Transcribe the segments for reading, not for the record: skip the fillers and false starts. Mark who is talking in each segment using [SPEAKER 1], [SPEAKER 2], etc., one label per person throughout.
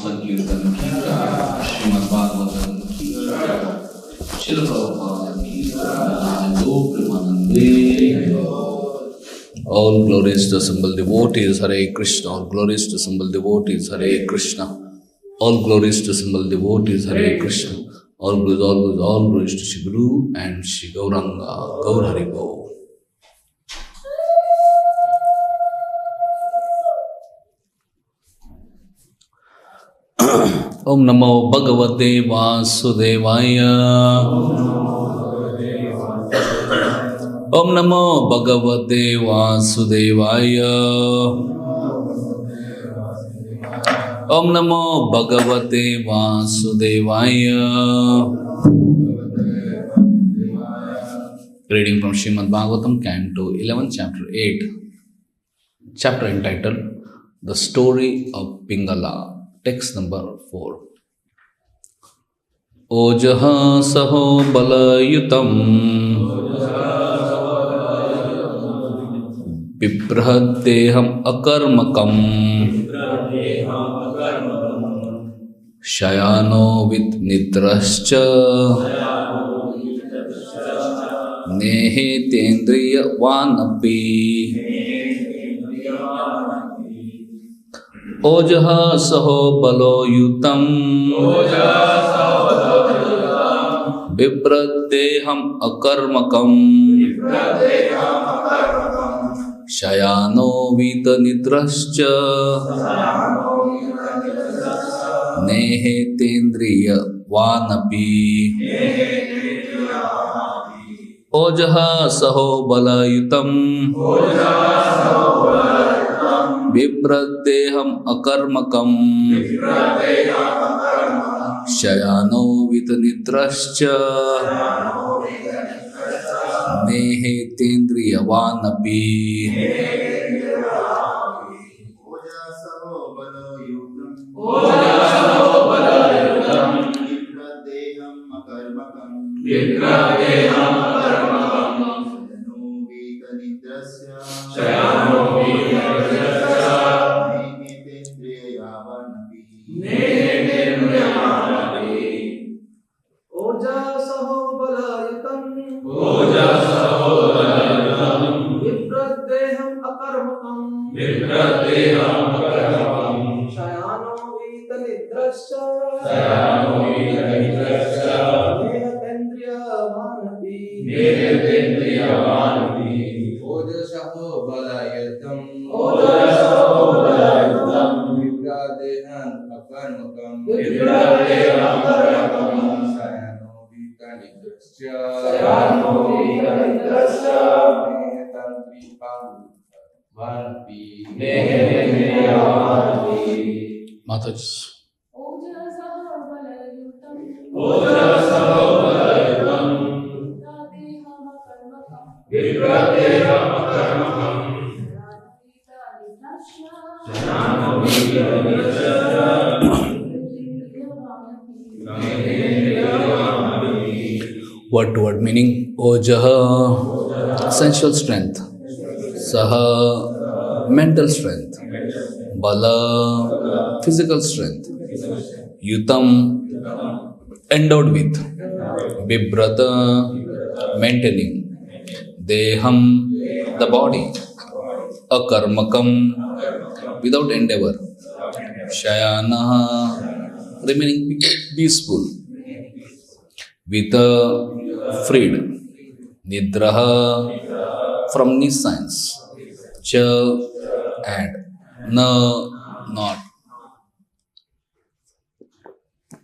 [SPEAKER 1] संकीर्तन की जय, श्रीमद् भागवतम की जय, श्रील प्रभुपाद की जय, गो प्रेमानंदे। All glories to assembled devotees, Hare Krishna. All glories to assembled devotees, Hare Krishna. All glories to assembled devotees, Hare Krishna. All glories to Shri Guru and Shri Gauranga. Gaur Hari Bo. Om Namo Bhagavate Vasudevaya. Om Namo Bhagavate Vasudevaya. Om Namo Bhagavate Vasudevaya. Reading from Srimad Bhagavatam, Canto 11, Chapter 8. Chapter entitled The Story of Pingala. Text number 4. Ojaha saho balayutam Biprahdeham akarmakam Shayano with nidrascha Nehe tendriya vanapi. Ojaha saho baloyutam Bibradeham akarmakam Shayano vita nidrascha Nehe tendriya vanapi. Ojaha saho balayutam Bibradeham akarmakam Shayano vita nidrascha Nehe tendriya vanapi. Mataji. Word to word meaning. Ojaha, sensual strength. Saha, mental strength. Bala, physical strength. Yutam, endowed with. Bibrata, maintaining. Deham, the body. Akarmakam, without endeavor. Shayanaha, remaining peaceful. Vita, freed. Nidraha, from nescience. Cha, and na, not.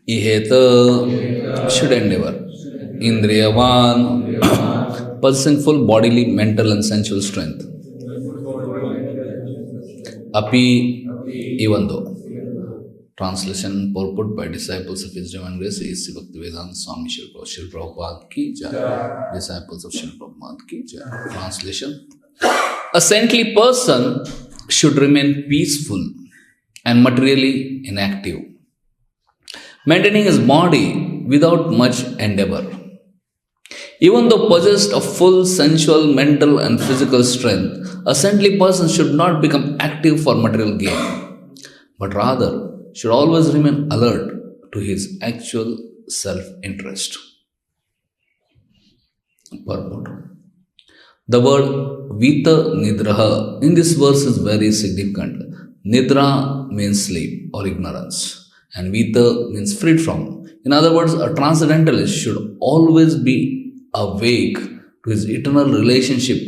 [SPEAKER 1] Iheta, should endeavor. Indriyavan, possessing full bodily, mental and sensual strength. Api, even though. Translation purport by disciples of His Divine Grace A.C. Bhaktivedanta Swami Srila Prabhupada ki jai. Disciples of Srila Prabhupada ki jai. Translation. A saintly person should remain peaceful and materially inactive, maintaining his body without much endeavor. Even though possessed of full sensual, mental and physical strength, a saintly person should not become active for material gain, but rather should always remain alert to his actual self-interest. Purport. The word Vita Nidraha in this verse is very significant. Nidra means sleep or ignorance, and Vita means freed from. In other words, a transcendentalist should always be awake to his eternal relationship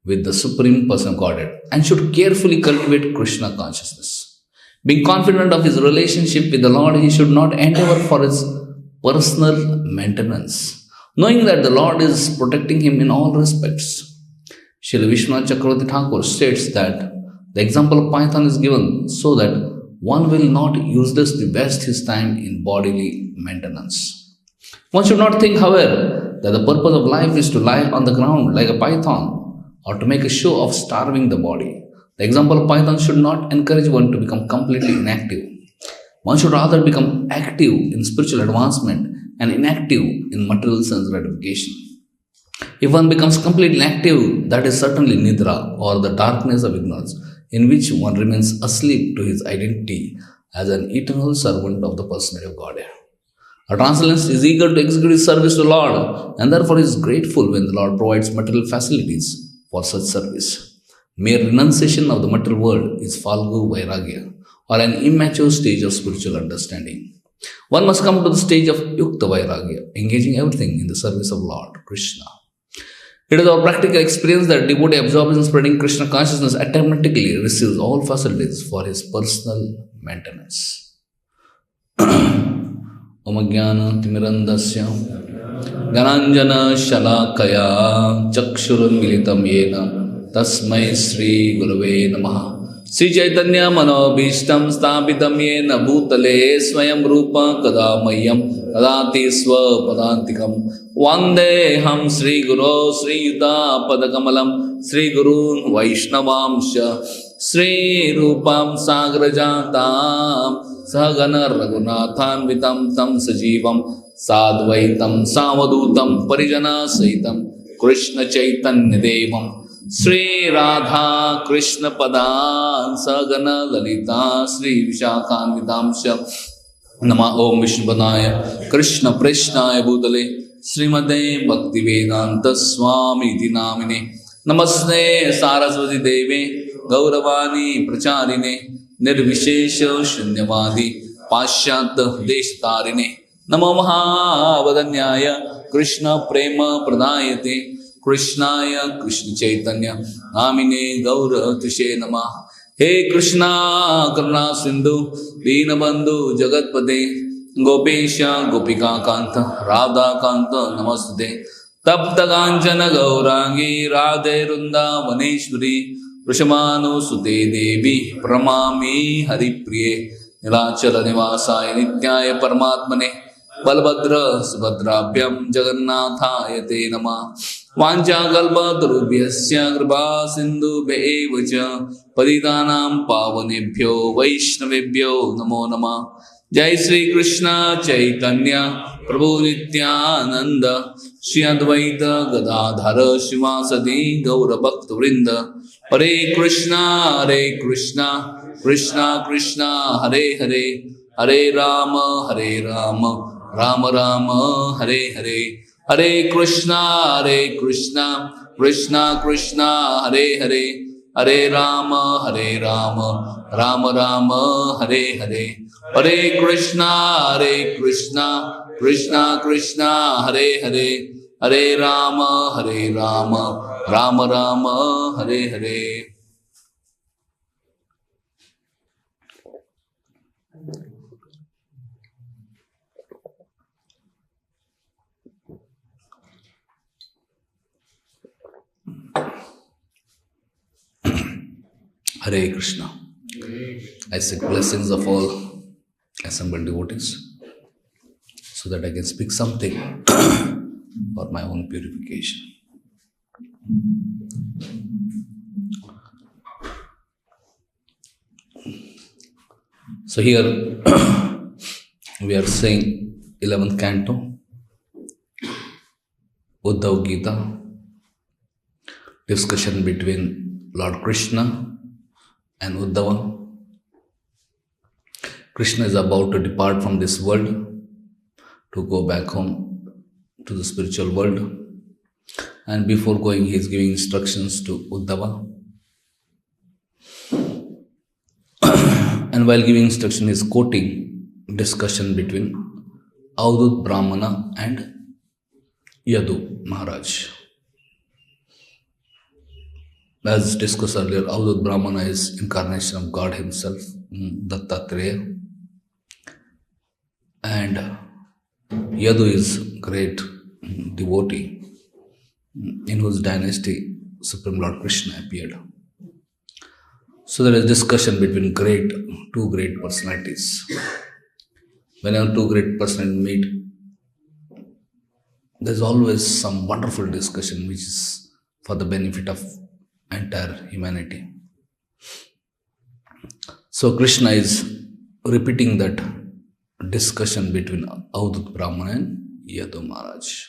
[SPEAKER 1] with the Supreme Person of Godhead and should carefully cultivate Krishna consciousness. Being confident of his relationship with the Lord, he should not endeavor for his personal maintenance, knowing that the Lord is protecting him in all respects. Srila Vishwanath Chakravarti Thakur states that the example of Python is given so that one will not uselessly waste his time in bodily maintenance. One should not think, however, that the purpose of life is to lie on the ground like a python or to make a show of starving the body. The example of Python should not encourage one to become completely inactive. One should rather become active in spiritual advancement and inactive in material sense gratification. If one becomes completely inactive, that is certainly Nidra or the darkness of ignorance, in which one remains asleep to his identity as an eternal servant of the personality of God. A transcendentalist is eager to execute his service to the Lord and therefore is grateful when the Lord provides material facilities for such service. Mere renunciation of the material world is Falgu Vairagya or an immature stage of spiritual understanding. One must come to the stage of Yukta Vairagya, engaging everything in the service of Lord Krishna. It is our practical experience that devotee absorbs in spreading Krishna consciousness automatically receives all facilities for his personal maintenance. Om Jnana Timirandasya Gananjana Shalakaya Chakshurun Militam Yena Tasmai Sri Gurave Namaha Sri Chaitanya Manobhishtam Sthapitam Yena Bhutale Swayam Rupa Kadamayam Kadati Swapadantikam Vande Ham Sri Guru Sri Yuta Padakamalam Sri Gurun Vaishnavamsha Sri Rupam Sagrajantam Sahagana Raghunathan Vitam Tam Sajivam Sadvaitam Savadutam Parijana Saitam Krishna Chaitanya Devam Sri Radha Krishna Padan Sagana Lalita Sri Vishakhan Vidamsha Nama Om Vishnupadaya Krishna Preshnaya Bhutale Srimade Bhaktivedanta Swami Dinamine Namaste Saraswati Deve Gauravani Pracharine Nirvishesha Shunyavadi Pashyata Deshtarine Namo Mahavadanyaya Krishna Prema Pradayate Krishnaya Krishna Chaitanya Namine Gaura Tushe Namah He Krishna Karuna Sindhu Dinabandhu Jagatpate Gopesha Gopika Kanta Radha Kanta Namaste Tapta Kanchana Gaurangi Radhe Runda Vaneshwari Vrishamanu Sute Devi Pramami Haripriye Nilachala Nivasaya Nityaya Paramatmane Balbhadra Subhadrabhyam Jagannathaya Te Namah Vancha Kalpatarubhyasya Kripa Sindhu Bevacha Paditanam Pavanebhyo Vaishnavebhyo Namo Namah Jai Sri Krishna Chaitanya Prabhu Nityananda Shri Advaita Gadadhara Shivasadi Gaura Bhakta Vrinda Hare Krishna Krishna Krishna Hare Hare Hare Rama Rama Rama Hare Hare Hare Krishna Krishna Krishna Hare Hare Hare Rama Rama Rama Hare Hare Hare Krishna Krishna Krishna Hare Hare Hare Rama Rama Rama Hare Hare. Hare Krishna. I seek blessings of all assembled devotees so that I can speak something for my own purification. So here we are saying 11th canto, Uddhav Gita, discussion between Lord Krishna and Uddhava. Krishna is about to depart from this world to go back home to the spiritual world. And before going, he is giving instructions to Uddhava. And while giving instruction, he is quoting discussion between Avadut Brahmana and Yadu Maharaj. As discussed earlier, Avadut Brahmana is incarnation of God himself, Dattatreya. And Yadu is great devotee in whose dynasty Supreme Lord Krishna appeared. So there is discussion between two great personalities. Whenever two great personalities meet, there's always some wonderful discussion which is for the benefit of entire humanity. So Krishna is repeating that discussion between Avadut Brahmana and Yadu Maharaj.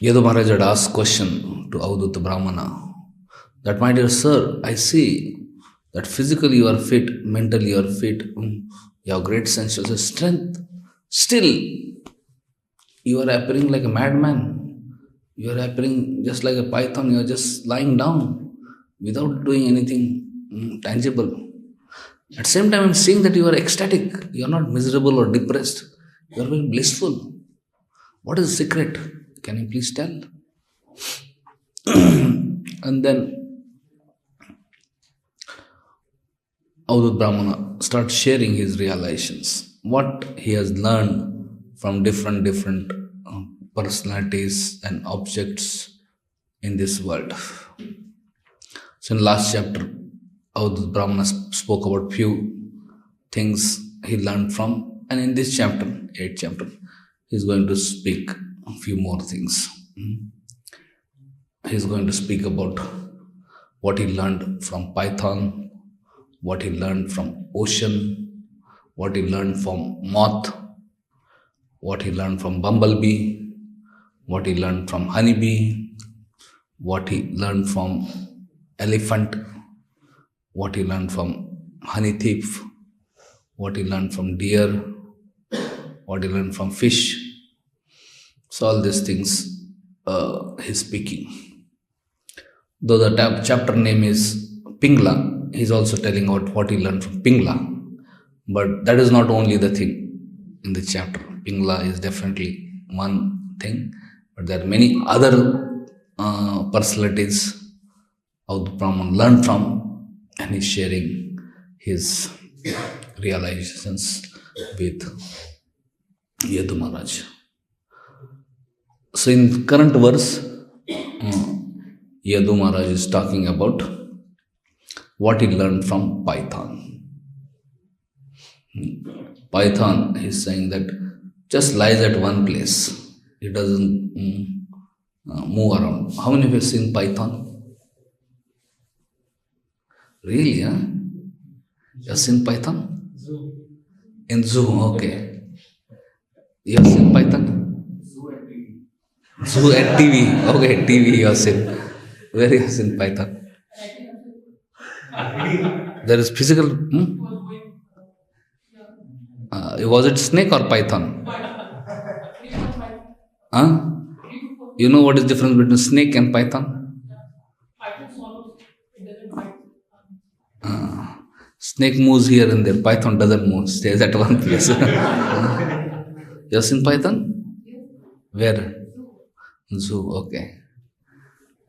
[SPEAKER 1] Yadu Maharaj had asked question to Avadut Brahmana that, my dear sir, I see that physically you are fit, mentally you are fit, you have great sensual strength. Still, you are appearing like a madman. You are appearing just like a python. You are just lying down without doing anything tangible. At the same time, I am seeing that you are ecstatic. You are not miserable or depressed. You are very blissful. What is the secret? Can you please tell? And then Avadut Brahmana starts sharing his realizations, what he has learned from different personalities and objects in this world. So in last chapter, Avadut Brahmana spoke about few things he learned from, and in this chapter, 8th chapter, he is going to speak a few more things. He is going to speak about what he learned from python, what he learned from ocean, what he learned from moth, what he learned from bumblebee, what he learned from honeybee, what he learned from elephant, what he learned from honey thief, what he learned from deer, what he learned from fish. So all these things he's speaking. Though the chapter name is Pingla, he's also telling out what he learned from Pingla. But that is not only the thing in the chapter. Pingla is definitely one thing, but there are many other personalities of the Brahman learned from, and he's sharing his realizations with Yadu Maharaj. So in current verse, Yadu Maharaj is talking about what he learned from python. Python, he's saying that just lies at one place. It doesn't move around. How many of you have seen python? Really, huh? You have seen python? In zoo, okay. You have seen python? Zoo at TV. Okay, TV you have seen. Where you have seen python? There is physical. Was it snake or python? Huh? You know what is the difference between snake and python? Snake moves here and there. Python doesn't move. Stays at one place. You have seen python? Where? Zoo. Okay.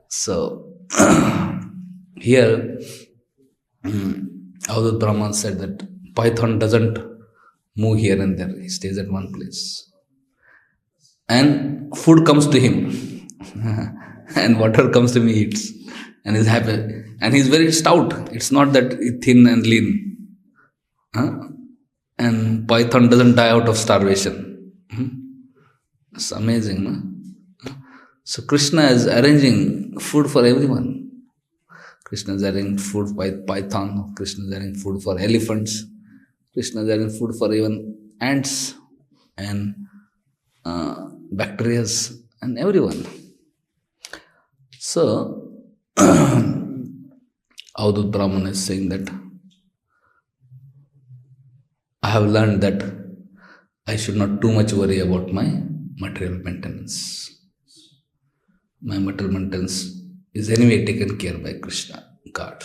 [SPEAKER 1] So here, Avadut Brahman said that python doesn't move here and there. He stays at one place. And food comes to him. And whatever comes to me, he eats. And he's happy. And he's very stout. It's not that he's thin and lean. And python doesn't die out of starvation. It's amazing, no? So Krishna is arranging food for everyone. Krishna is arranging food for python. Krishna is arranging food for elephants. Krishna is arranging food for even ants and bacteria and everyone. So Avadut Brahman is saying that I have learned that I should not too much worry about my material maintenance. My material maintenance is anyway taken care by Krishna, God.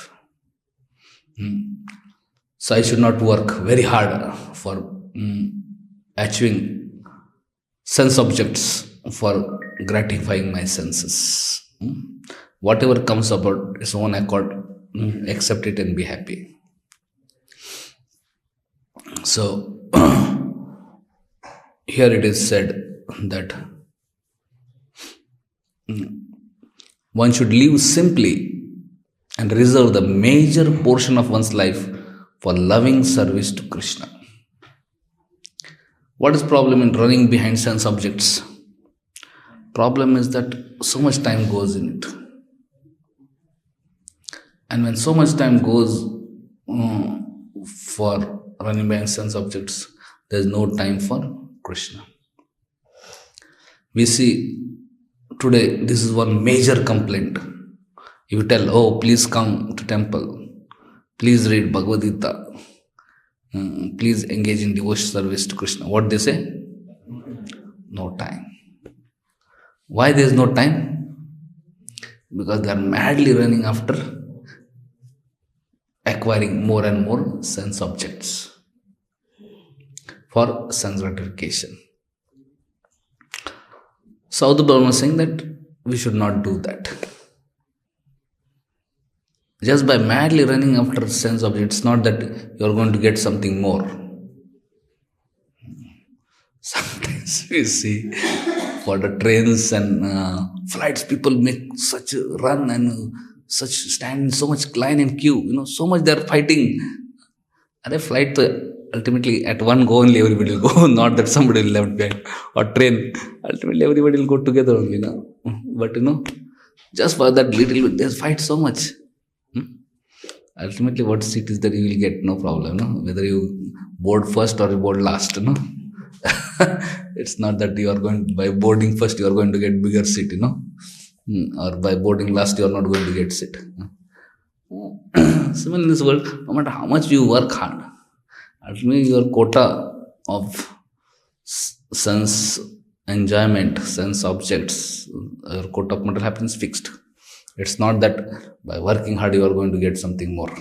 [SPEAKER 1] So I should not work very hard for achieving sense objects, for gratifying my senses. Whatever comes about its own accord, accept it and be happy. So here it is said that one should live simply and reserve the major portion of one's life for loving service to Krishna. What is problem in running behind sense objects? Problem is that so much time goes in it. And when so much time goes for running behind sense objects, there is no time for Krishna. We see today this is one major complaint. If you tell, oh, please come to temple, please read Bhagavatam, please engage in devotional service to Krishna, what they say? No time. Why there is no time? Because they are madly running after acquiring more and more sense objects for sense gratification. So the Brahma is saying that we should not do that. Just by madly running after sense objects, it's not that you are going to get something more. Sometimes we see for the trains and flights, people make such a run and such stand in so much line and queue, so much they are fighting. And a flight, ultimately at one go only everybody will go, not that somebody will left behind. Or train, ultimately everybody will go together only now. But just for that little bit, they fight so much. Ultimately what seat is that you will get, no problem, whether you board first or you board last, It's not that you are going, by boarding first you are going to get bigger seat, or by boarding last you are not going to get seat. Similarly in this world, no matter how much you work hard, ultimately your quota of sense enjoyment, sense objects, your quota of material happiness is fixed. It's not that by working hard you are going to get something more.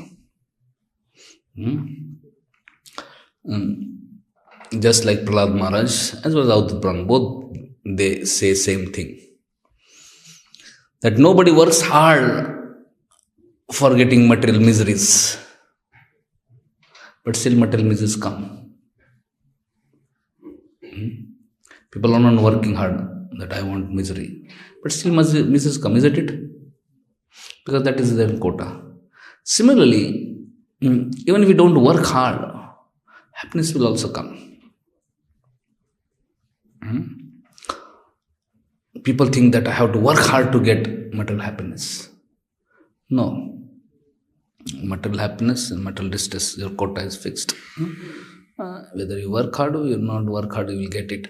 [SPEAKER 1] Just like Prahlad Maharaj as well as Avadut Brahman, both they say same thing. That nobody works hard for getting material miseries. But still material miseries come. People are not working hard that I want misery. But still miseries come, isn't it? Because that is their quota. Similarly, even if we don't work hard, happiness will also come. People think that I have to work hard to get material happiness. No. Material happiness and material distress, your quota is fixed. Whether you work hard or you not work hard, you will get it.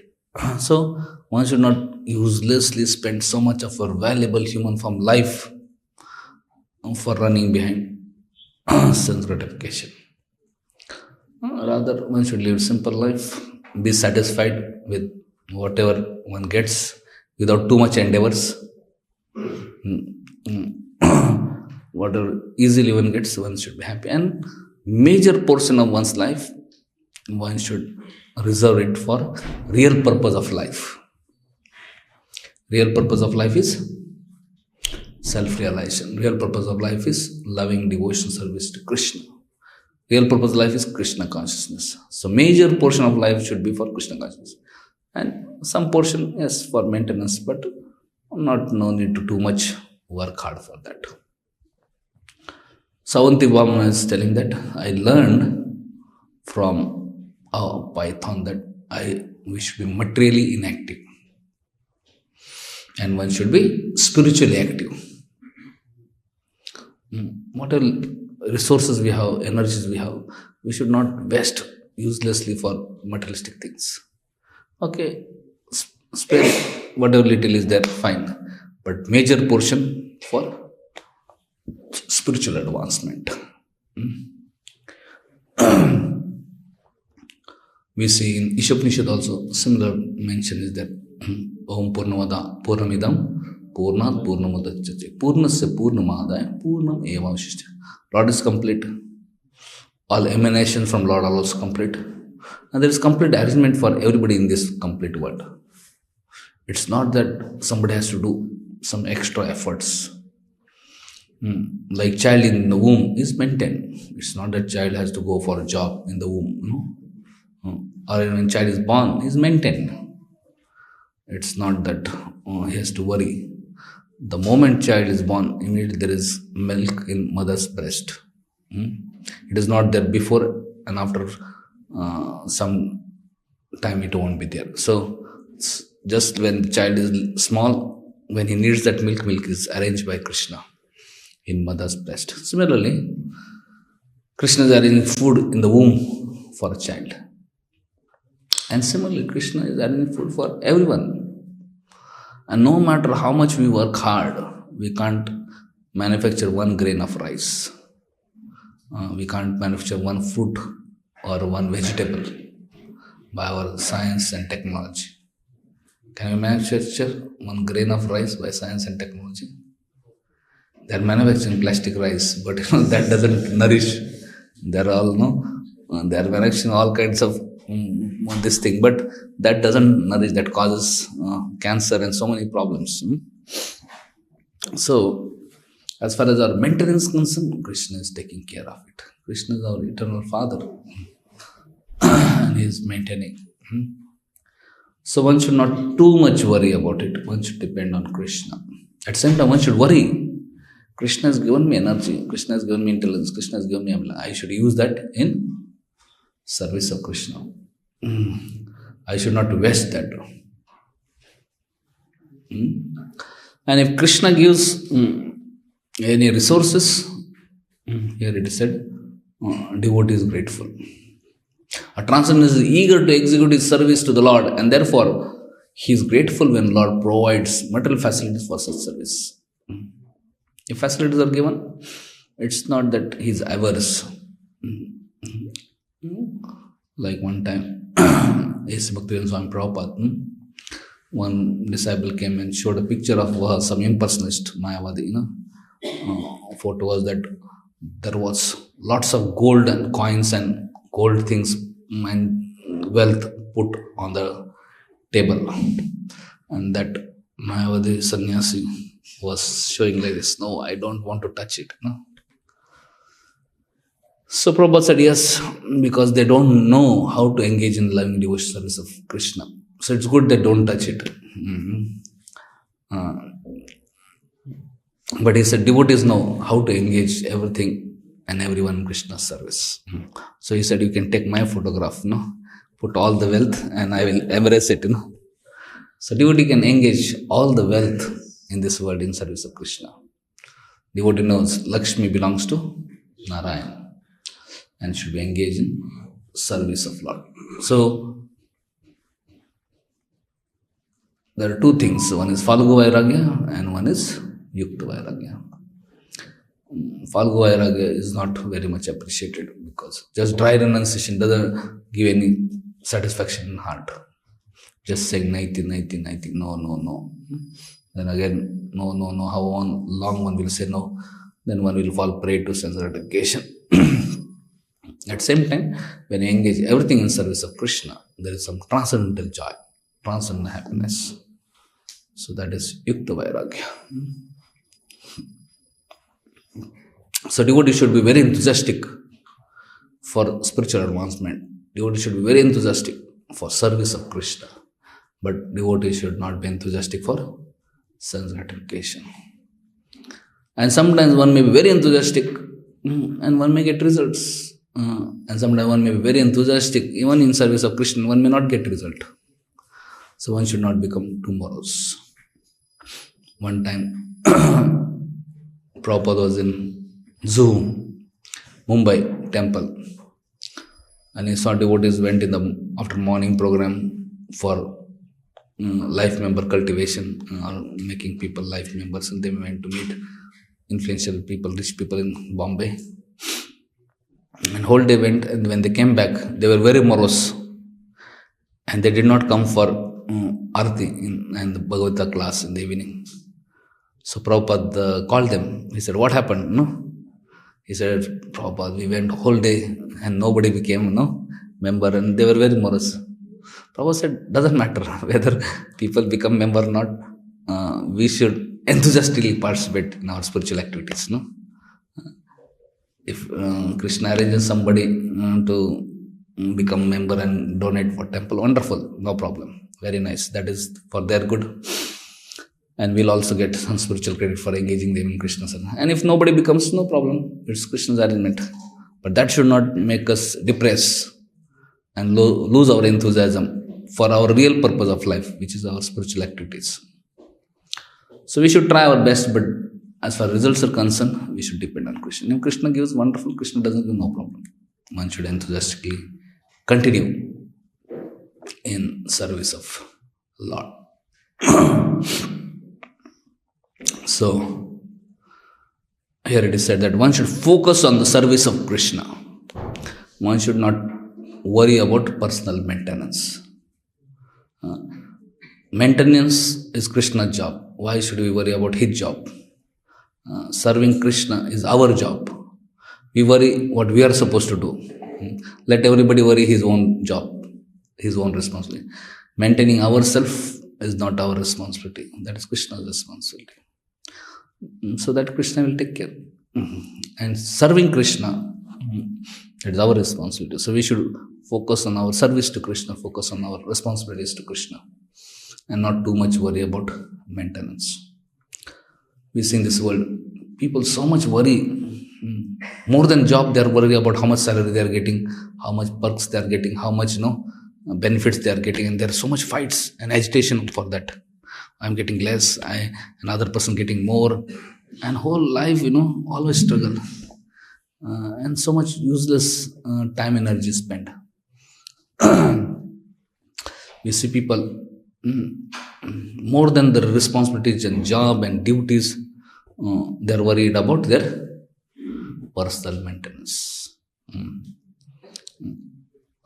[SPEAKER 1] So, one should not uselessly spend so much of our valuable human form life for running behind sense gratification. Rather, one should live a simple life, be satisfied with whatever one gets without too much endeavors. Whatever easily one gets, one should be happy. And major portion of one's life, one should reserve it for real purpose of life. Real purpose of life is self-realization. Real purpose of life is loving devotion service to Krishna. Real purpose of life is Krishna consciousness. So major portion of life should be for Krishna consciousness. And some portion, yes, for maintenance, but no need to too much work hard for that. Savanti Bhama is telling that I learned from a python that we should be materially inactive. And one should be spiritually active. Whatever resources we have, energies we have, we should not waste uselessly for materialistic things. Okay, spare whatever little is there, fine. But major portion for spiritual advancement. We see in Ishopanishad also, similar mention is there. Om Purnamada Purnamidam Purnat Purnamudachyate. Purnasya Purnamadaya Purnam Eva Vashishtya. Lord is complete. All emanations from Lord are also complete. And there is complete arrangement for everybody in this complete world. It's not that somebody has to do some extra efforts. Like child in the womb is maintained. It's not that child has to go for a job in the womb. Or when child is born, is maintained. It's not that he has to worry. The moment child is born, immediately there is milk in mother's breast. It is not there before, and after some time it won't be there. So just when the child is small, when he needs that milk is arranged by Krishna in mother's breast. Similarly, Krishna is arranging food in the womb for a child. And similarly, Krishna is arranging food for everyone. And no matter how much we work hard, we can't manufacture one grain of rice. We can't manufacture one fruit or one vegetable by our science and technology. Can we manufacture one grain of rice by science and technology? They are manufacturing plastic rice, but that doesn't nourish. They are manufacturing all kinds of this thing, but that doesn't nourish. That causes cancer and so many problems. So, as far as our maintenance is concerned, Krishna is taking care of it. Krishna is our eternal Father, and He is maintaining. So one should not too much worry about it. One should depend on Krishna. At the same time, one should worry. Krishna has given me energy. Krishna has given me intelligence. Krishna has given me ability. I should use that in service of Krishna. I should not waste that. And if Krishna gives any resources, here it is said, devotee is grateful. A transcendental is eager to execute his service to the Lord, and therefore he is grateful when Lord provides material facilities for such service. If facilities are given, it's not that he is averse. Like one time, S.B-11.08.04 Swami Prabhupada, one disciple came and showed a picture of some impersonalist, Mayavadi. Photo was that there was lots of gold and coins and gold things and wealth put on the table. And that Mayavadi sannyasi was showing like this, no, I don't want to touch it. So Prabhupada said yes, because they don't know how to engage in loving devotion service of Krishna. So it's good they don't touch it. But he said devotees know how to engage everything and everyone in Krishna's service. So he said, you can take my photograph, put all the wealth and I will embrace it. So devotee can engage all the wealth in this world in service of Krishna. Devotee knows Lakshmi belongs to Narayan and should be engaged in service of Lord. So there are two things. One is Falgu Vairagya and one is Yukta Vairagya. Falgu Vairagya is not very much appreciated because just dry renunciation doesn't give any satisfaction in heart. Just saying naiti, naiti, naiti, no. Then again, no. How long one will say no, then one will fall prey to sense gratification. At the same time, when you engage everything in service of Krishna, there is some transcendental joy, transcendental happiness. So that is Yukta Vairagya. So devotee should be very enthusiastic for spiritual advancement. Devotee should be very enthusiastic for service of Krishna. But devotee should not be enthusiastic for sense gratification. And sometimes one may be very enthusiastic and one may get results. And sometimes one may be very enthusiastic even in service of Krishna, one may not get result. So one should not become too morose. One time Prabhupada was in zoo, Mumbai temple, and he saw devotees went in the after morning program for life member cultivation or making people life members, and they went to meet influential people, rich people in Bombay. And whole day went, and when they came back, they were very morose. And they did not come for Arti and the Bhagavatam class in the evening. So Prabhupada called them. He said, what happened? No? He said, Prabhupada, we went whole day and nobody became member, and they were very morose. Prabhupada said, doesn't matter whether people become member or not. We should enthusiastically participate in our spiritual activities. No? If Krishna arranges somebody to become member and donate for temple, wonderful, no problem, very nice. That is for their good, and we'll also get some spiritual credit for engaging them in Krishna's. And if nobody becomes, no problem, it's Krishna's arrangement. But that should not make us depress and lose our enthusiasm for our real purpose of life, which is our spiritual activities. So we should try our best, but as far as results are concerned, we should depend on Krishna. If Krishna gives, wonderful. Krishna doesn't give, no problem. One should enthusiastically continue in service of Lord. So, here it is said that one should focus on the service of Krishna. One should not worry about personal maintenance. Maintenance is Krishna's job. Why should we worry about his job? Serving Krishna is our job. We worry what we are supposed to do. Let everybody worry his own job, his own responsibility. Maintaining ourselves is not our responsibility. That is Krishna's responsibility. So that Krishna will take care. And serving Krishna, that is our responsibility. So we should focus on our service to Krishna, focus on our responsibilities to Krishna, and not too much worry about maintenance. We see in this world, people so much worry. More than job, they are worried about how much salary they are getting, how much perks they are getting, how much benefits they are getting, and there are so much fights and agitation for that. I'm getting less, another person getting more, and whole life, always struggle, and so much useless time, energy spent. We see people more than their responsibilities and job and duties, they are worried about their personal maintenance.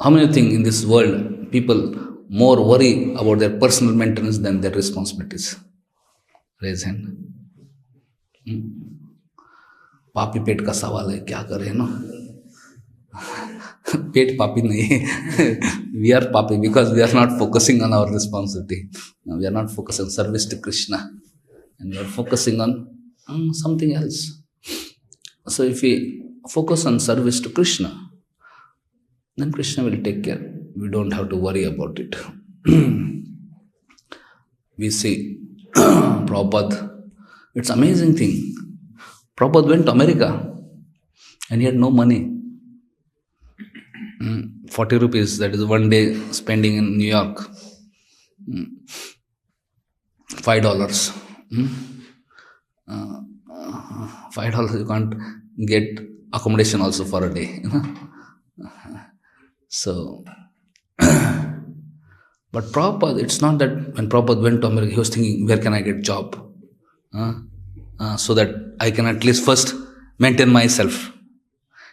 [SPEAKER 1] How many think in this world people more worry about their personal maintenance than their responsibilities? Raise hand. पापी पेट का सवाल है, क्या करें पेट पापी नहीं. We are papi because we are not focusing on our responsibility. We are not focused on service to Krishna, and we are focusing on something else. So if we focus on service to Krishna, then Krishna will take care. We don't have to worry about it. We see Prabhupada, it's amazing thing. Prabhupada went to America and he had no money. 40 rupees, that is one day spending in New York. $5. $5 you can't get accommodation also for a day. So, but Prabhupada, it's not that when Prabhupada went to America, he was thinking, where can I get job? So that I can at least first maintain myself.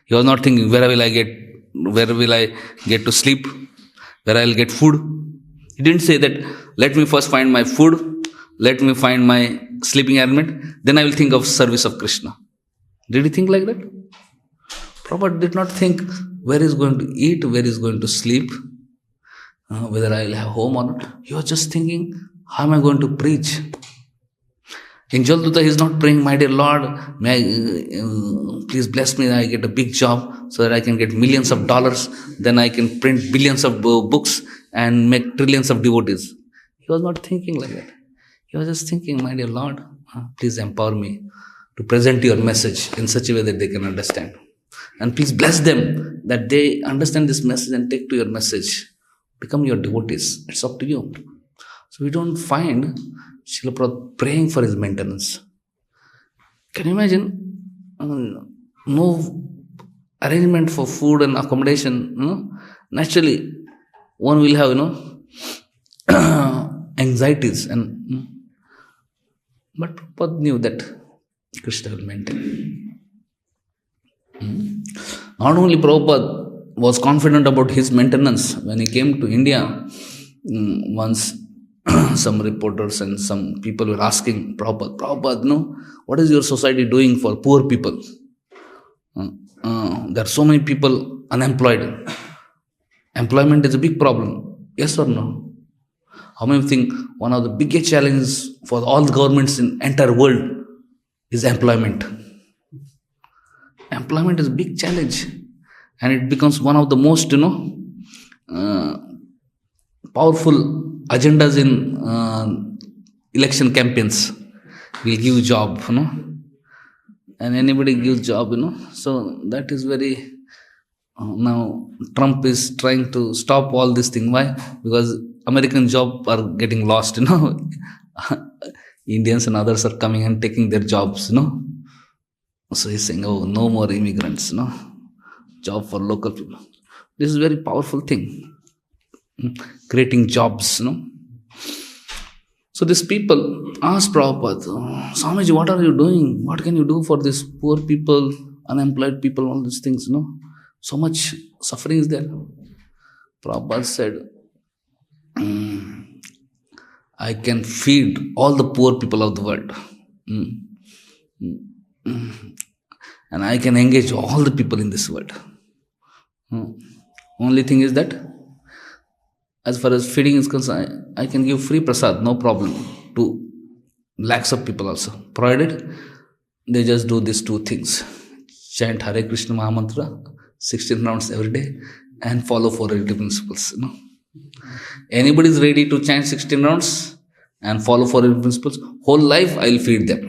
[SPEAKER 1] He was not thinking, where will I get to sleep? Where I will get food? He didn't say that, let me first find my food, let me find my sleeping arrangement, then I will think of service of Krishna. Did he think like that? Prabhupada did not think where he is going to eat, where he is going to sleep, whether I will have home or not. He was just thinking, how am I going to preach? In Jalduta, he is not praying, my dear Lord, please bless me, I get a big job so that I can get millions of dollars, then I can print billions of books and make trillions of devotees. He was not thinking like that. He was just thinking, my dear Lord, please empower me to present your message in such a way that they can understand. And please bless them that they understand this message and take to your message. Become your devotees. It's up to you. So we don't find Srila Prabhupada praying for his maintenance. Can you imagine? No arrangement for food and accommodation. Naturally, one will have, anxieties. But Prabhupada knew that Krishna will maintain. Not only Prabhupada was confident about his maintenance. When he came to India, Once some reporters and some people were asking Prabhupada, no, what is your society doing for poor people? There are so many people unemployed. Employment is a big problem. Yes or no? How many think one of the biggest challenges for all the governments in entire world is employment? Employment is a big challenge, and it becomes one of the most, powerful agendas in election campaigns. We'll give job, and anybody gives job, So that is very. Now Trump is trying to stop all this thing. Why? Because American jobs are getting lost. Indians and others are coming and taking their jobs. So he's saying, "Oh, no more immigrants. Job for local people." This is a very powerful thing. Creating jobs. So these people ask Prabhupada, "Swamiji, what are you doing? What can you do for these poor people, unemployed people, all these things? So much suffering is there." Prabhupada said, "I can feed all the poor people of the world. And I can engage all the people in this world. Only thing is that, as far as feeding is concerned, I can give free prasad, no problem, to lakhs of people also, provided they just do these two things: chant Hare Krishna Mahamantra 16 rounds every day and follow 4 relative principles." Anybody is ready to chant 16 rounds and follow 4 relative principles, whole life I will feed them.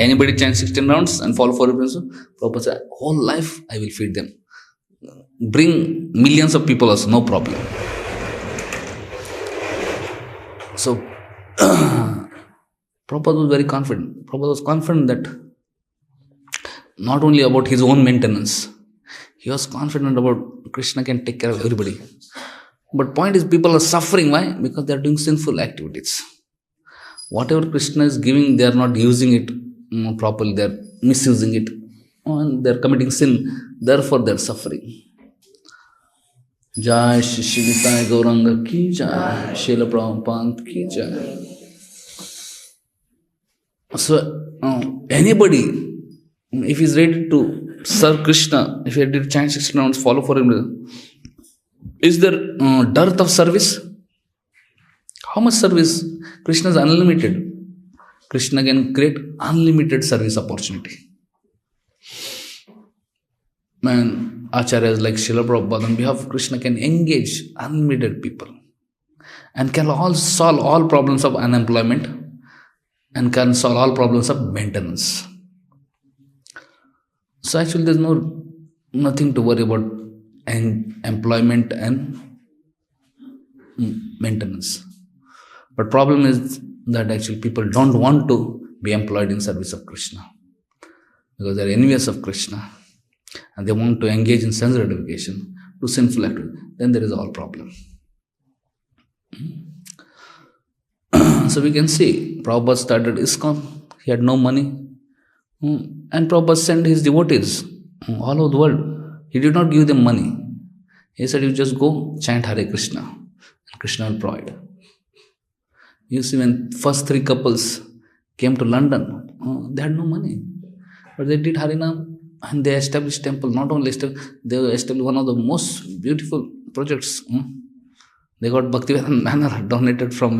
[SPEAKER 1] Anybody chant 16 rounds and follow 4 relative principles, Prabhupada said, whole life I will feed them. Bring millions of people also, no problem. So Prabhupada was very confident. Prabhupada was confident that not only about his own maintenance, he was confident about Krishna can take care of everybody. But point is, people are suffering. Why? Because they are doing sinful activities. Whatever Krishna is giving, they are not using it properly. They are misusing it. And they are committing sin. Therefore, they are suffering. Jai Shri Nitai Gauranga ki jai, Srila Prabhupada ki jai. So, anybody, if he is ready to serve Krishna, if he is ready to chant 16 rounds, follow for him, is there dearth of service? How much service? Krishna is unlimited. Krishna can create unlimited service opportunity. And Acharyas like Srila Prabhupada on behalf of Krishna can engage unlimited people and can all solve all problems of unemployment and can solve all problems of maintenance. So actually there's nothing to worry about employment and maintenance. But problem is that actually people don't want to be employed in service of Krishna because they're envious of Krishna and they want to engage in sense gratification, do sinful activity. Then there is all problem. So we can see Prabhupada started ISKCON. He had no money. And Prabhupada sent his devotees all over the world. He did not give them money. He said, you just go chant Hare Krishna and Krishna will provide. You see, when first 3 couples came to London, they had no money. But they did Harinam and they established temple. Not only established, they established one of the most beautiful projects. They got Bhaktivedanta Manor donated from,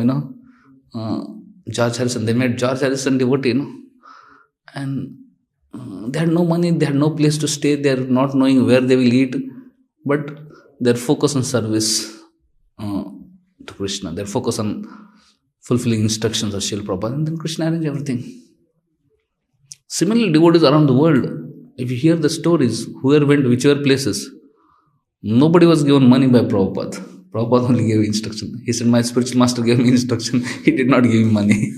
[SPEAKER 1] George Harrison. They made George Harrison devotee, And they had no money, they had no place to stay, they are not knowing where they will eat. But their focus on service to Krishna, their focus on fulfilling instructions of Srila Prabhupada, and then Krishna arranged everything. Similarly, devotees around the world, if you hear the stories, whoever went to whichever places, nobody was given money by Prabhupada. Prabhupada only gave instruction. He said, my spiritual master gave me instruction. He did not give me money.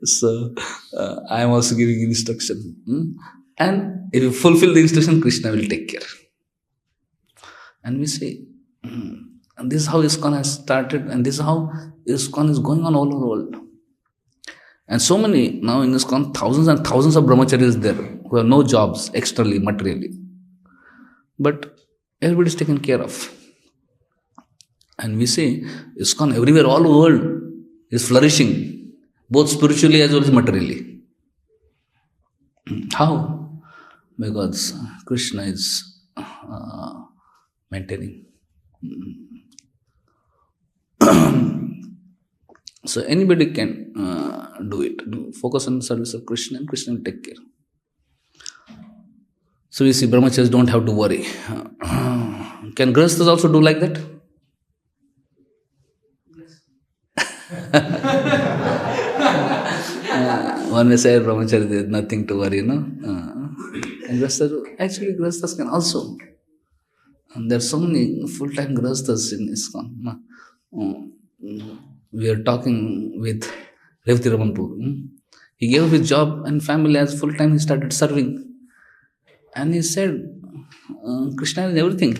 [SPEAKER 1] So, I am also giving instruction. And if you fulfill the instruction, Krishna will take care. And we say, and this is how ISKCON has started, and this is how ISKCON is going on all over the world. And so many, now in ISKCON, thousands and thousands of brahmacharis there who have no jobs externally, materially. but everybody is taken care of. And we see ISKCON everywhere, all over the world is flourishing, both spiritually as well as materially. How? Because Krishna is maintaining. So anybody can do it. Focus on the service of Krishna and Krishna will take care. So we see brahmacharis don't have to worry. Can grihasthas also do like that? One may say brahmachari there is nothing to worry, no? And grihasthas can also. And there are so many full-time grihasthas in ISKCON. We are talking with Revati Ramanpur. He gave up his job and family as full-time. He started serving. And he said, Krishna is everything.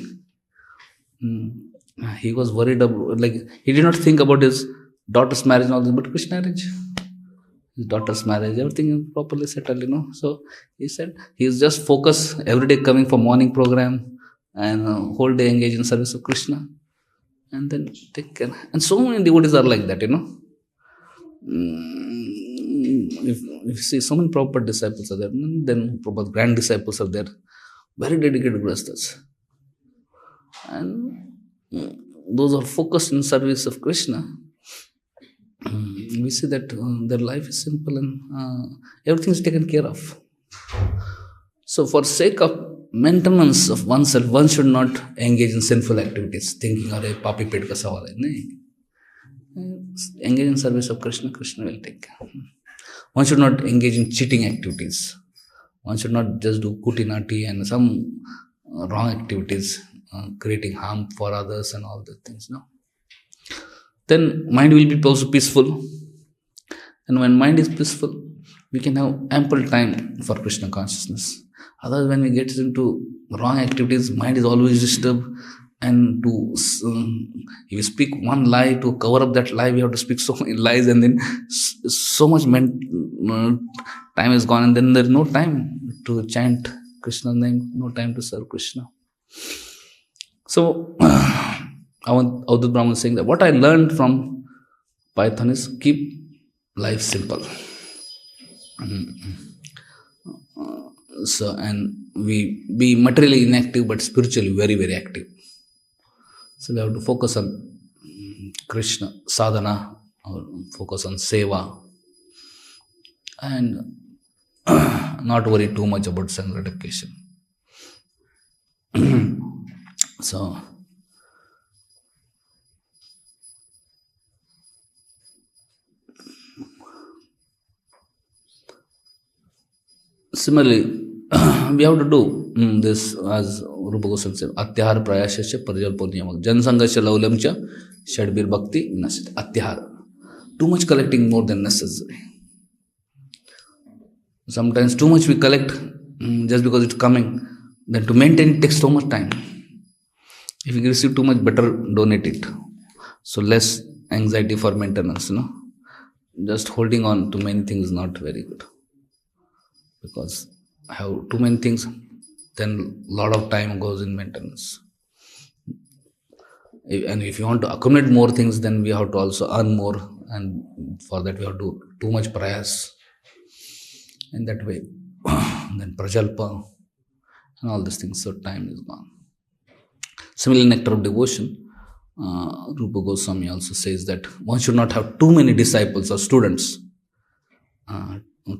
[SPEAKER 1] He was worried about, he did not think about his daughter's marriage and all this, but Krishna marriage. His daughter's marriage, everything is properly settled, So he said, he is just focused, every day coming for morning program and whole day engaged in service of Krishna. And then take care. And so many devotees are like that, If you see so many proper disciples are there, then proper grand disciples are there, very dedicated grihasthas. And those are focused in service of Krishna. We see that their life is simple and everything is taken care of. So for sake of maintenance of oneself, one should not engage in sinful activities, thinking, "Arey, papi pet ka sawal hai." No. Engage in service of Krishna, Krishna will take care. One should not engage in cheating activities. One should not just do kutinati and some wrong activities, creating harm for others and all the things. No. Then mind will be also peaceful. And when mind is peaceful, we can have ample time for Krishna consciousness. Otherwise, when we get into wrong activities, mind is always disturbed. And if you speak one lie, to cover up that lie, we have to speak so many lies, and then so much time is gone, and then there is no time to chant Krishna's name, no time to serve Krishna. So, Avadut Brahman is saying that what I learned from Python is keep life simple. So, and we be materially inactive but spiritually very, very active. So we have to focus on Krishna sadhana, or focus on seva, and not worry too much about sense gratification. So similarly, we have to do this as Rupa Goswami said, Atyahar prayashasya parjalpo niyamak jansangasya laulamcha shadbir bhakti vinasit. Atyahar. Too much collecting more than necessary. Sometimes too much we collect just because it's coming. Then to maintain it takes so much time. If you receive too much, better donate it. So less anxiety for maintenance, Just holding on to many things is not very good. Because I have too many things, then a lot of time goes in maintenance. And if you want to accumulate more things, then we have to also earn more, and for that we have to do too much prayas. In that way, then prajalpa and all these things, so time is gone. Similarly, nectar of devotion, Rupa Goswami also says that one should not have too many disciples or students.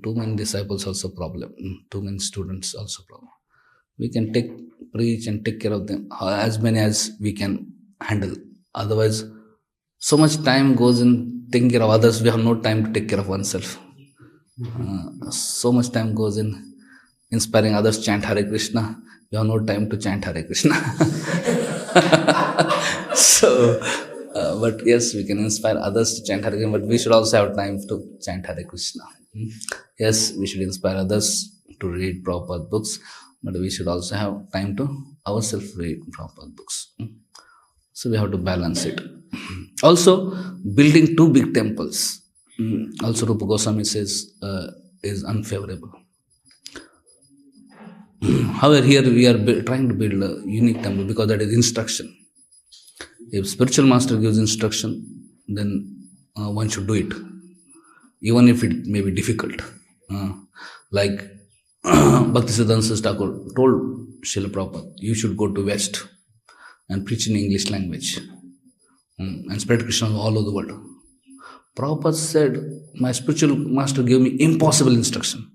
[SPEAKER 1] Too many disciples also problem. Too many students also problem. We can preach and take care of them, as many as we can handle. Otherwise, so much time goes in taking care of others, we have no time to take care of oneself. So much time goes in inspiring others chant Hare Krishna, we have no time to chant Hare Krishna. But yes, we can inspire others to chant Hare Krishna, but we should also have time to chant Hare Krishna. Yes, we should inspire others to read Prabhupada books, but we should also have time to ourselves read Prabhupada books. So we have to balance it. Also, building too big temples, also Rupa Goswami says, is unfavorable. However, here we are trying to build a unique temple because that is instruction. If spiritual master gives instruction, then one should do it, even if it may be difficult. Like Bhaktisiddhanta Thakur told Srila Prabhupada, you should go to West and preach in English language and spread Krishna all over the world. Prabhupada said, my spiritual master gave me impossible instruction.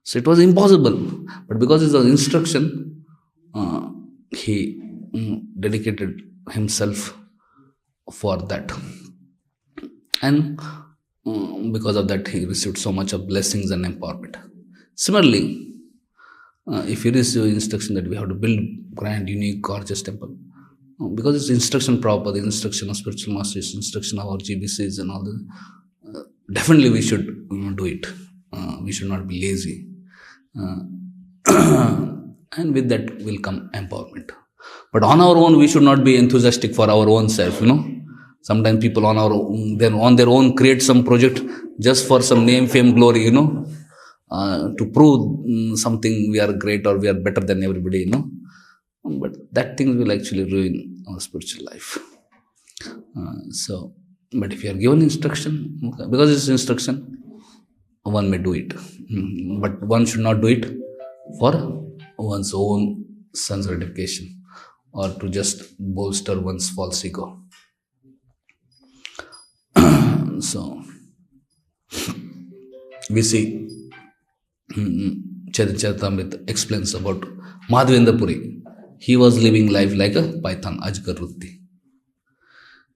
[SPEAKER 1] So it was impossible. But because it was instruction, he dedicated himself for that. And because of that, he received so much of blessings and empowerment. Similarly, if you receive instruction that we have to build grand, unique, gorgeous temple, because it's instruction proper, the instruction of spiritual masters, instruction of our GBCs and all that, definitely we should do it. We should not be lazy. And with that will come empowerment. But on our own, we should not be enthusiastic for our own self, Sometimes people on their own create some project just for some name, fame, glory, to prove something we are great or we are better than everybody, But that thing will actually ruin our spiritual life. But if you are given instruction, because it's instruction, one may do it. But one should not do it for one's own sense gratification or to just bolster one's false ego. So, we see Charitamrita explains about Madhavendra Puri. He was living life like a python, Ajgar Rutti.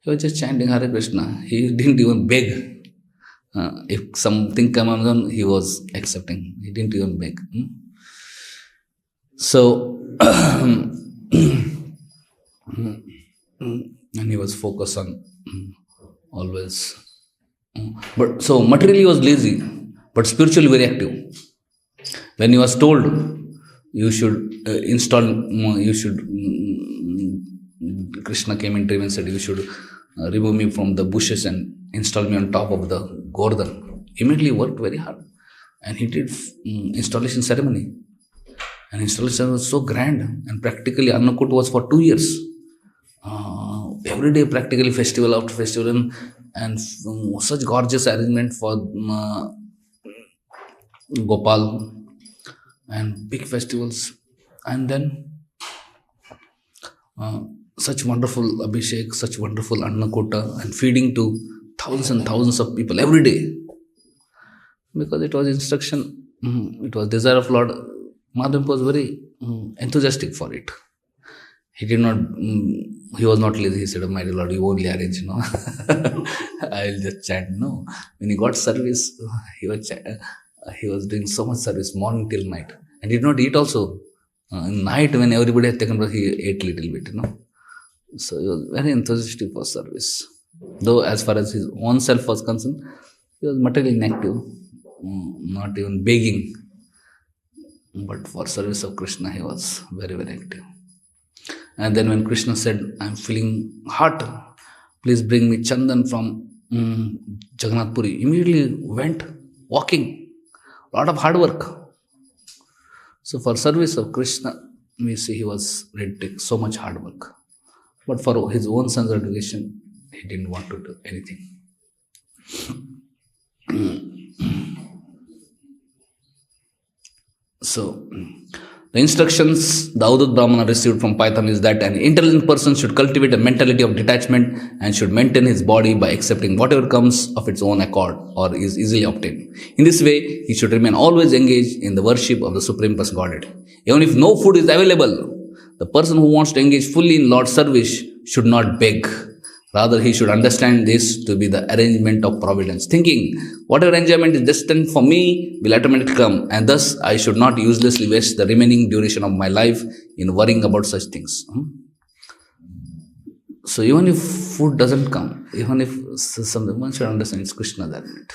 [SPEAKER 1] He was just chanting Hare Krishna. He didn't even beg. If something came on, he was accepting. He didn't even beg. So, and he was focused on always. But so materially he was lazy, but spiritually very active. When he was told you should Krishna came into him and said, you should remove me from the bushes and install me on top of the Gordon. Immediately worked very hard. And he did installation ceremony. And installation was so grand. And practically Annakut was for 2 years. Every day practically festival after festival and such gorgeous arrangement for Gopal and big festivals. And then such wonderful Abhishek, such wonderful Annakota and feeding to thousands and thousands of people every day. Because it was instruction, it was desire of Lord. Madhav was very enthusiastic for it. He was not lazy. He said, my Lord, you only arrange, I will just chant. No. When he got service, he was doing so much service, morning till night. And did not eat also. In night, when everybody had taken break, he ate little bit, So he was very enthusiastic for service. Though as far as his own self was concerned, he was materially inactive, not even begging. But for service of Krishna, he was very, very active. And then when Krishna said, I'm feeling hot, please bring me Chandan from Jagannath Puri, immediately went walking. A lot of hard work. So for service of Krishna, we see he was ready to take so much hard work. But for his own sense gratification, he didn't want to do anything. So, the instructions the Avadut Brahmana received from Python is that an intelligent person should cultivate a mentality of detachment and should maintain his body by accepting whatever comes of its own accord or is easily obtained. In this way, he should remain always engaged in the worship of the Supreme Person Godhead. Even if no food is available, the person who wants to engage fully in Lord's service should not beg. Rather, he should understand this to be the arrangement of providence, thinking, whatever enjoyment is destined for me will automatically come, and thus I should not uselessly waste the remaining duration of my life in worrying about such things. So even if food doesn't come, even if something, one should understand it's Krishna's arrangement.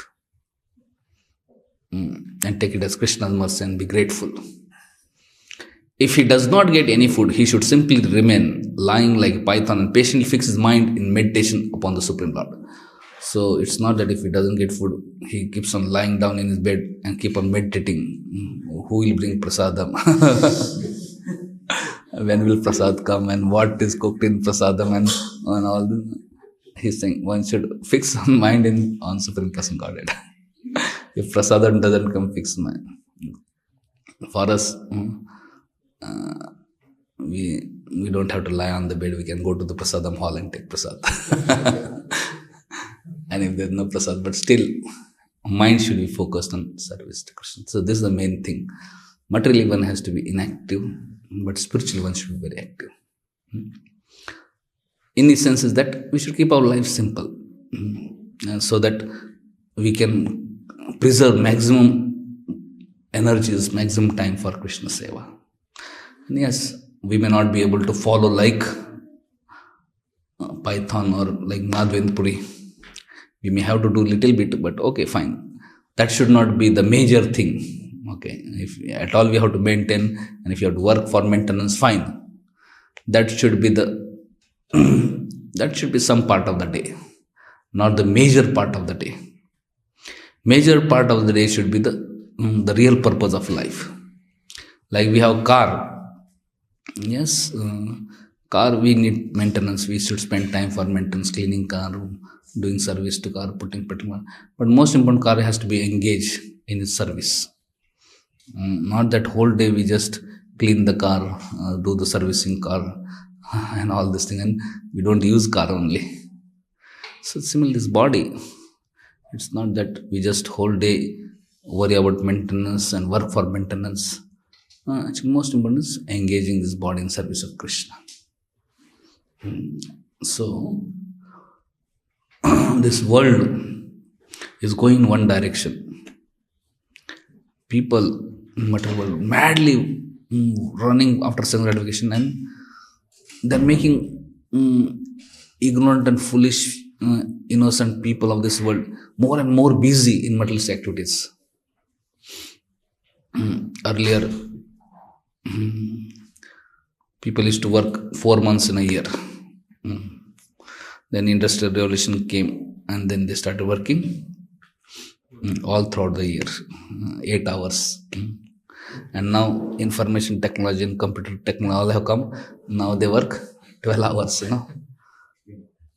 [SPEAKER 1] And take it as Krishna's mercy and be grateful. If he does not get any food, he should simply remain lying like a python and patiently fix his mind in meditation upon the Supreme Lord. So it's not that if he doesn't get food, he keeps on lying down in his bed and keep on meditating. Who will bring prasadam? When will prasad come and what is cooked in prasadam and all this? He's saying one should fix on mind on Supreme Person Godhead. If prasadam doesn't come, fix mind. For us, we don't have to lie on the bed. We can go to the prasadam hall and take prasad. And if there's no prasad, but still, mind should be focused on service to Krishna. So this is the main thing. Materially, one has to be inactive, but spiritually, one should be very active. In the sense is that we should keep our life simple, so that we can preserve maximum energies, maximum time for Krishna Seva. And yes, we may not be able to follow like Python or like Madhvendra Puri. We may have to do little bit, but okay, fine. That should not be the major thing. Okay, if at all we have to maintain, and if you have to work for maintenance, fine. That should be that should be some part of the day, not the major part of the day. Major part of the day should be the real purpose of life. Like we have car. Yes, car we need maintenance. We should spend time for maintenance, cleaning car, doing service to car, putting petrol. But most important, car has to be engaged in its service. Not that whole day we just clean the car, do the servicing car, and all this thing, and we don't use car only. So similarly, this body, it's not that we just whole day worry about maintenance and work for maintenance. Actually, most important is engaging this body in service of Krishna. So this world is going in one direction. People in material world madly running after sense gratification, and they're making ignorant and foolish, innocent people of this world more and more busy in materialistic activities. Earlier, people used to work 4 months in a year. Then industrial revolution came, and then they started working all throughout the year, 8 hours. And now information technology and computer technology all have come. Now they work 12 hours,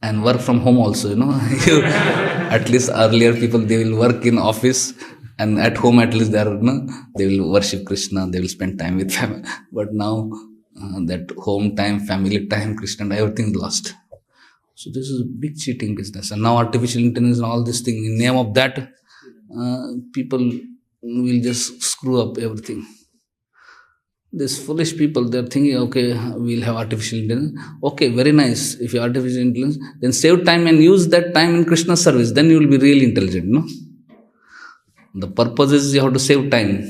[SPEAKER 1] and work from home also, At least earlier people, they will work in office, and at home at least they will worship Krishna, they will spend time with family. But now that home time, family time, Krishna, everything is lost. So this is a big cheating business. And now artificial intelligence and all this thing, in name of that, people will just screw up everything. These foolish people, they're thinking, okay, we'll have artificial intelligence. Okay, very nice. If you have artificial intelligence, then save time and use that time in Krishna's service. Then you will be really intelligent, The purpose is you have to save time.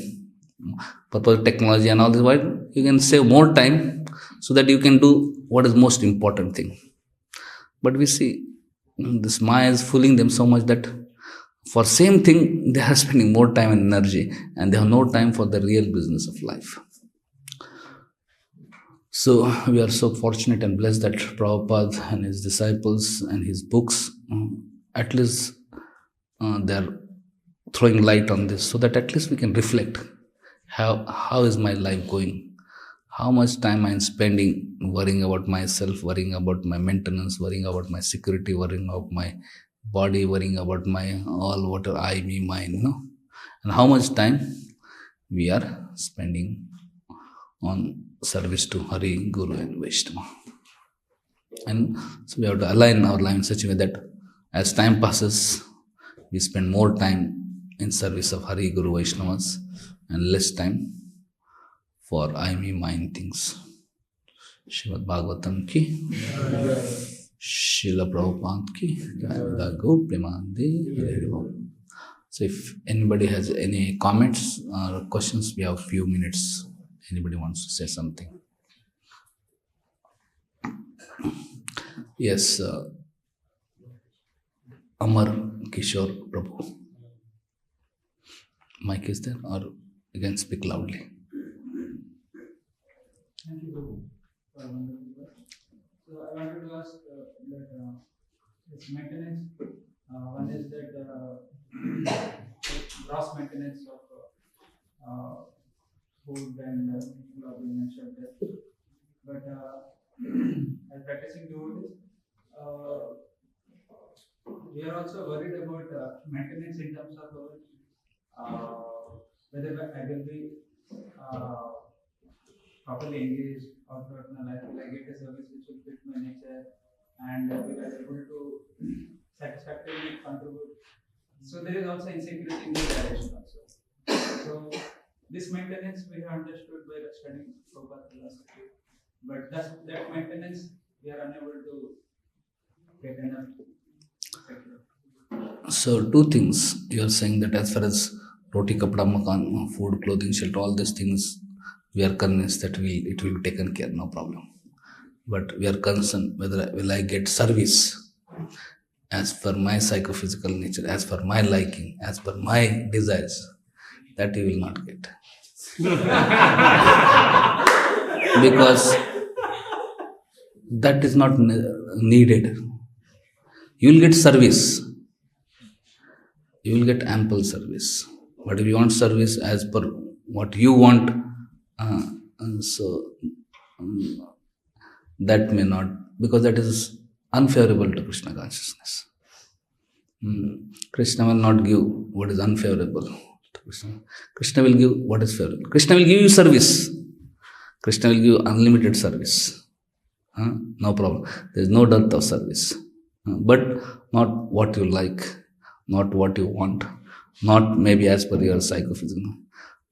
[SPEAKER 1] Purpose of technology and all this, why you can save more time so that you can do what is most important thing. But we see this Maya is fooling them so much that for same thing they are spending more time and energy, and they have no time for the real business of life. So we are so fortunate and blessed that Prabhupada and his disciples and his books, at least they are throwing light on this, so that at least we can reflect how is my life going. How much time I am spending worrying about myself, worrying about my maintenance, worrying about my security, worrying about my body, worrying about my all whatever I, me, mine, And how much time we are spending on service to Hari, Guru and Vaishnava. And so we have to align our life in such a way that as time passes, we spend more time in service of Hari, Guru, Vaishnavas, and less time for I, me, mine things. Srimad Bhagavatam ki, Srila Prabhupada ki, Gaur Premanande. So if anybody has any comments or questions, we have a few minutes. Anybody wants to say something? Yes, Amar Kishore Prabhu. Mic is there, or you can speak loudly.
[SPEAKER 2] Thank you, Prabhu. So I wanted to ask that this maintenance, But as practicing devotees, we are also worried about maintenance in terms of whether I will be properly engaged or throughout my life. Will I get a service which will fit my nature and will I be able to satisfactorily contribute? So there is also insecurity in this direction also. So this maintenance we have understood by studying Prabhupada philosophy, but that maintenance we are unable to get enough secure.
[SPEAKER 1] So two things. You are saying that as far as roti, kapda, makan, food, clothing, shelter, all these things, we are convinced that it will be taken care, no problem. But we are concerned whether will I get service as per my psychophysical nature, as per my liking, as per my desires. That you will not get. Because that is not needed. You will get service. You will get ample service. But if you want service as per what you want, that may not, because that is unfavorable to Krishna consciousness. Krishna will not give what is unfavorable to Krishna. Krishna will give what is favorable. Krishna will give you service. Krishna will give unlimited service. No problem. There is no dearth of service. But not what you like, not what you want, not maybe as per your psychophysical,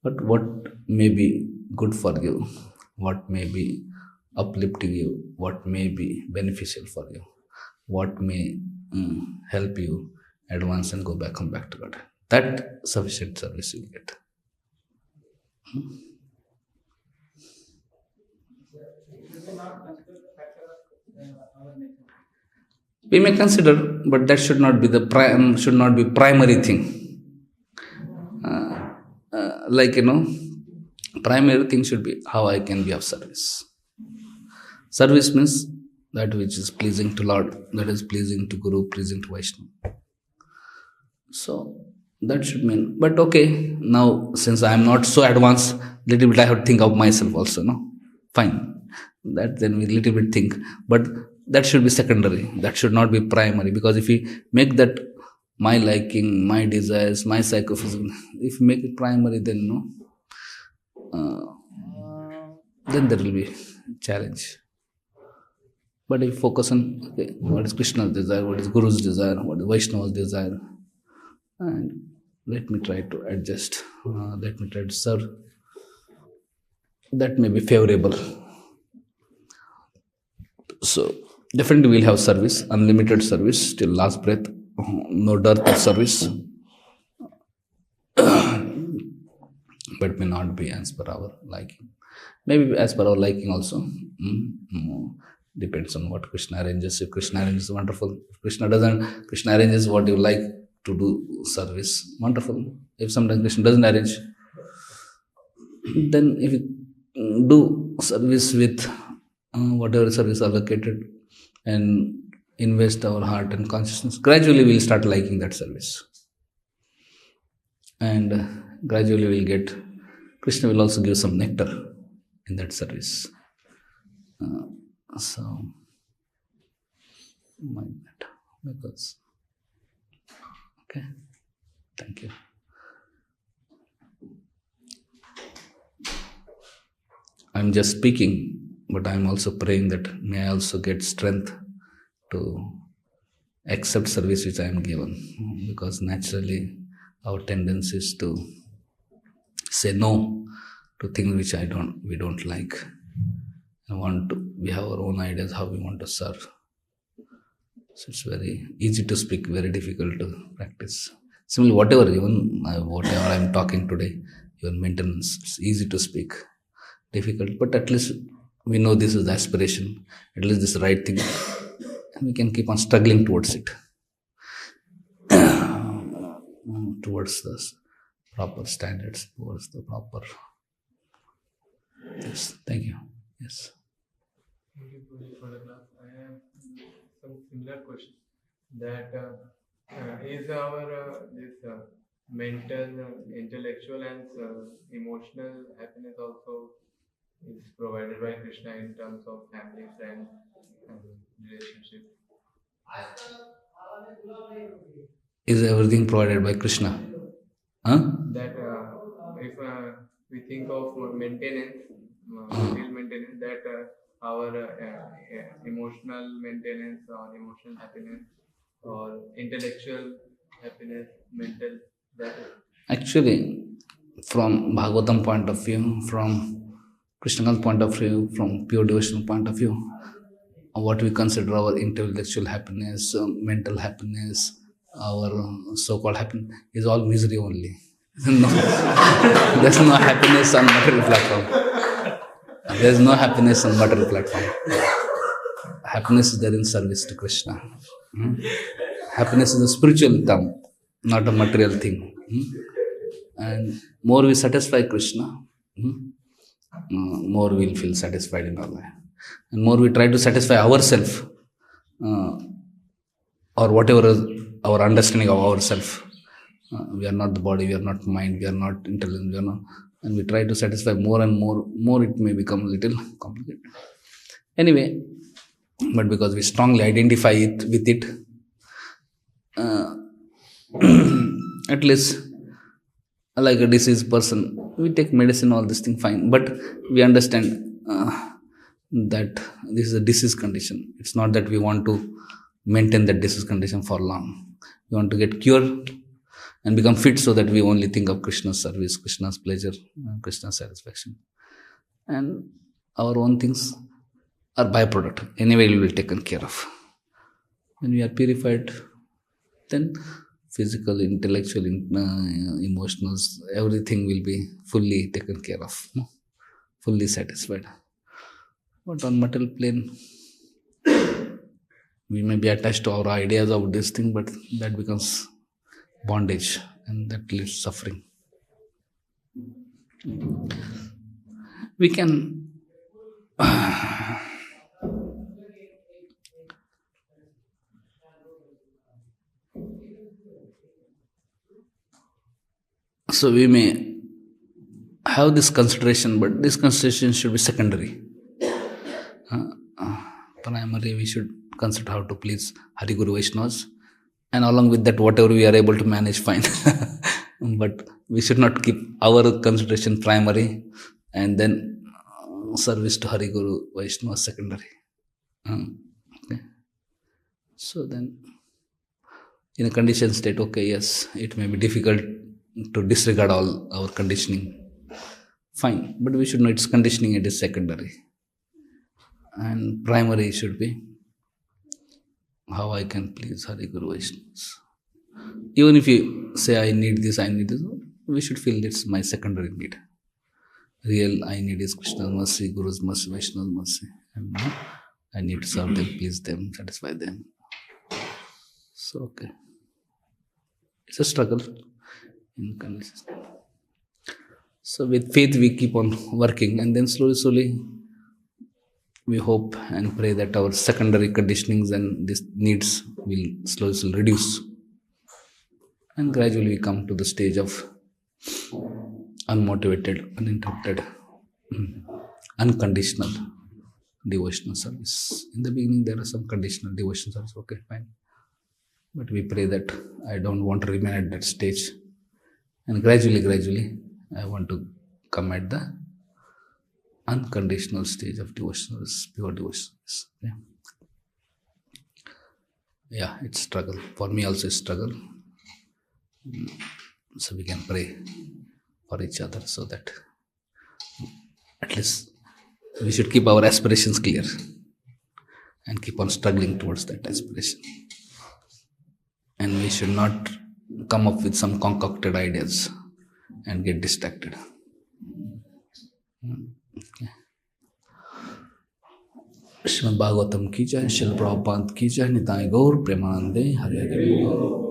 [SPEAKER 1] but what may be good for you, what may be uplifting you, what may be beneficial for you, what may help you advance and come back to God. That sufficient service you get.
[SPEAKER 2] This is not considered a factor of our nature.
[SPEAKER 1] We may consider, but that should not be the primary thing. Primary thing should be how I can be of service. Service means that which is pleasing to Lord, that is pleasing to Guru, pleasing to Vaishnava. So that should mean, but okay, now since I am not so advanced, little bit I have to think of myself also, no? Fine. That then we little bit think. But that should be secondary. That should not be primary. Because if we make that my liking, my desires, my psychophysical, if we make it primary, then then there will be challenge. But if you focus on what is Krishna's desire, what is Guru's desire, what is Vaishnava's desire, and let me try to adjust, let me try to serve, that may be favorable. So definitely we'll have service, unlimited service till last breath, no dearth of service, but may not be as per our liking. Maybe as per our liking also. Depends on what Krishna arranges. If Krishna arranges, wonderful. If Krishna doesn't, Krishna arranges what you like to do service, wonderful. If sometimes Krishna doesn't arrange, then if you do service with whatever service allocated and invest our heart and consciousness, gradually we'll start liking that service. And gradually we'll get, Krishna will also give some nectar in that service. So, mind that. Because, okay, thank you. I'm just speaking, but I'm also praying that may I also get strength to accept service which I am given, because naturally our tendency is to say no to things which we don't like. We have our own ideas how we want to serve. So it's very easy to speak, very difficult to practice. Similarly, whatever I'm talking today, even maintenance, it's easy to speak, difficult, but at least we know this is the aspiration, at least this is the right thing, and we can keep on struggling towards it, towards the proper standards, towards the proper. Yes, thank you. Yes.
[SPEAKER 3] Thank you for the class. I have some similar question. That is our this mental, intellectual, and emotional happiness also is provided by Krishna in terms of family, friends, and relationship.
[SPEAKER 1] Is everything provided by Krishna? Huh?
[SPEAKER 3] That if we think of maintenance, material maintenance, that our emotional maintenance or emotional happiness or intellectual happiness, mental, that is.
[SPEAKER 1] Actually, from Bhagavatam point of view, from Krishna's point of view, from pure devotional point of view, what we consider our intellectual happiness, mental happiness, our so-called happiness is all misery only. No, there's no happiness on material platform. There's no happiness on material platform. Happiness is there in service to Krishna. Happiness is a spiritual term, not a material thing. And more we satisfy Krishna, more we'll feel satisfied in our life. And more we try to satisfy ourselves, or whatever our understanding of ourselves. We are not the body, we are not mind, we are not intelligence, we are not, and we try to satisfy more and more it may become a little complicated. Anyway, but because we strongly identify it with it, at least like a diseased person, we take medicine, all this thing fine, but we understand that this is a disease condition. It's not that we want to maintain that disease condition for long. We want to get cured and become fit so that we only think of Krishna's service, Krishna's pleasure, Krishna's satisfaction. And our own things are byproduct. Anyway, we will be taken care of. When we are purified, then physical, intellectual, emotional, everything will be fully taken care of, fully satisfied. But on material plane, we may be attached to our ideas of this thing, but that becomes bondage and that leads suffering. We can so we may have this consideration, but this consideration should be secondary. Primary, we should consider how to please Hari Guru Vaishnavas, and along with that, whatever we are able to manage, fine. But we should not keep our consideration primary and then service to Hari Guru Vaishnavas secondary. Okay. So then, in a conditioned state, okay, yes, it may be difficult to disregard all our conditioning. Fine, but we should know its conditioning, it is secondary. And primary should be how I can please Hari Guru Vaishnavas. Even if you say I need this, we should feel it's my secondary need. Real I need is Krishna's mercy, Guru's mercy, Vaishnava's mercy. And I need to serve them, please them, satisfy them. So, okay. It's a struggle in conditions. So with faith we keep on working, and then slowly we hope and pray that our secondary conditionings and these needs will slowly reduce. And gradually we come to the stage of unmotivated, uninterrupted, unconditional devotional service. In the beginning there are some conditional devotional service, okay, fine. But we pray that I don't want to remain at that stage. And gradually, I want to come at the unconditional stage of devotional, pure devotional. Okay? Yeah, it's struggle. For me also it's struggle. So we can pray for each other so that at least we should keep our aspirations clear and keep on struggling towards that aspiration. And we should not come up with some concocted ideas and get distracted. Okay. Srimad Bhagavatam ki jai, Srila Prabhupada ki jai, Nitai Gaur Premanande, Hare Hare.